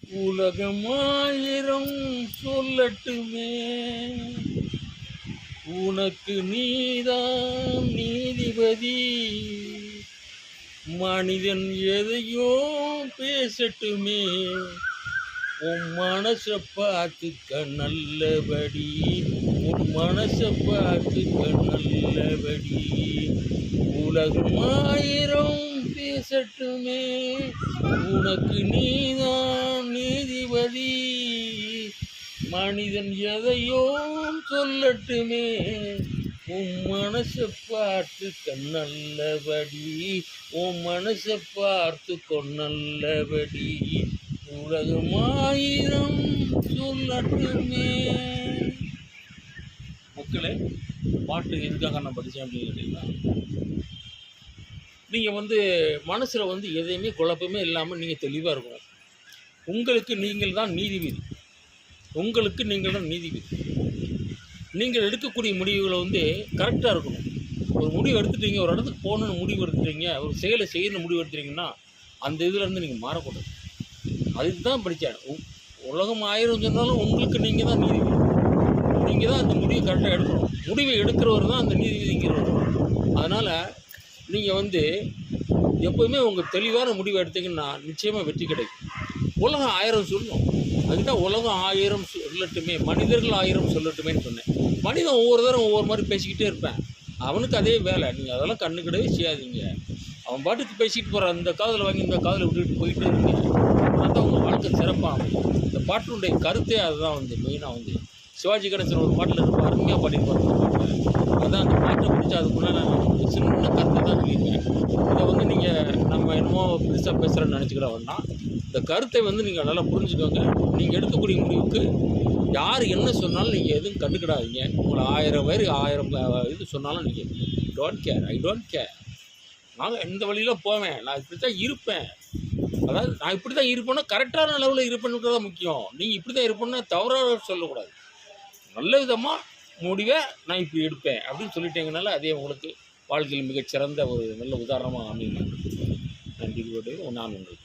உலகமாயிரம் சொல்லட்டுமே, உனக்கு நீதான் நீதிபதி. மனிதன் எதையோ பேசட்டுமே, உன் மனசை பார்த்துக்க நல்லபடி, உன் மனசை பார்த்துக்க நல்லபடி. உலகமாயிரம் பேசட்டுமே, உனக்கு நீதான் நீதிபதி. மனிதன் எதையோ சொல்லட்டுமே, உன் மனசை பார்த்துக்க நல்லபடி, உன் மனசை பார்த்துக்க நல்லபடி. உலகமாயிரம் சொல்லட்டுமே. மக்களே, பாட்டு எதுக்காக நான் படித்தேன் அப்படின்னு கேட்டீங்கன்னா, நீங்கள் மனசில் எதையுமே குழப்பமே இல்லாமல் நீங்கள் தெளிவாக இருக்கணும். உங்களுக்கு நீங்கள் தான் நீதிபதி, உங்களுக்கு நீங்கள் தான் நீதிபதி. நீங்கள் எடுக்கக்கூடிய முடிவுகளை கரெக்டாக இருக்கணும். ஒரு முடிவு எடுத்துட்டீங்க, ஒரு இடத்துக்கு போகணுன்னு முடிவு எடுத்துட்டீங்க, ஒரு செயலை செய்யணும்னு முடிவு எடுத்துட்டீங்கன்னா அந்த இதிலேருந்து நீங்கள் மாறக்கூடாது. அதுக்கு தான் படித்தேன். உலகம் ஆயிரம் சொன்னாலும் உங்களுக்கு நீங்கள் தான் நீதிபதி. நீங்கள் தான் அந்த முடிவை கரெக்டாக எடுக்கணும். முடிவை எடுக்கிறவர் தான் அந்த நீதிபதிங்கிறவர். அதனால் நீங்கள் எப்போவுமே உங்கள் தெளிவான முடிவை எடுத்தீங்கன்னா நிச்சயமாக வெற்றி கிடைக்கும். உலகம் ஆயிரம் சொல்லணும், அதுதான் உலகம் ஆயிரம் சொல்லட்டுமே, மனிதர்கள் ஆயிரம் சொல்லட்டுமேன்னு சொன்னேன். மனிதன் ஒவ்வொரு தரம் ஒவ்வொரு மாதிரி பேசிக்கிட்டே இருப்பேன். அவனுக்கு அதே வேலை. நீங்கள் அதெல்லாம் கண்ணுக்கிடவே செய்யாதீங்க. அவன் பாட்டுக்கு பேசிக்கிட்டு போகிற அந்த காதில் வாங்கி இந்த காதில் விட்டுக்கிட்டு போயிட்டே இருங்க. அதுதான் உங்கள் வாழ்க்கை சிறப்பாக. இந்த பாட்டினுடைய கருத்தே அதுதான் மெயினாக சிவாஜி கணேசன் ஒரு பாட்டில் ரொம்ப அருமையாக பாடிட்டு அதான் அந்த பாட்டை பிடிச்சி அதுக்குள்ளே நான் ஒரு சின்ன கருத்தை தான் சொல்லியிருக்கேன். இதை நீங்கள் நம்ம என்னமோ பெருசாக பேசுகிறேன்னு நினச்சிக்கிட வேண்டாம். இந்த கருத்தை நீங்கள் நல்லா புரிஞ்சுக்கோங்க. நீங்கள் எடுக்கக்கூடிய முடிவுக்கு யார் என்ன சொன்னாலும் நீங்கள் எதுவும் கண்டுக்கிடாதீங்க. உங்களை 1000 பேர் 1000 இது சொன்னாலும் நீங்கள் don't care. I don't care. நான் எந்த வழியில் போவேன், நான் இப்படி தான் இருப்பேன். அதாவது நான் இப்படி தான் இருப்பேன்னா கரெக்டான லெவலில் இருப்பேன்னுக்கு தான் முக்கியம். நீங்கள் இப்படி தான் இருப்பேன்னா தவறாக சொல்லக்கூடாது. நல்ல விதமாக முடிவை நான் இப்படி எடுப்பேன் அப்படின்னு சொல்லிட்டீங்கனால அதே உங்களுக்கு வாழ்க்கையில் மிகச்சிறந்த ஒரு நல்ல உதாரணமாக அமையும். நன்றி. நான் உங்களுக்கு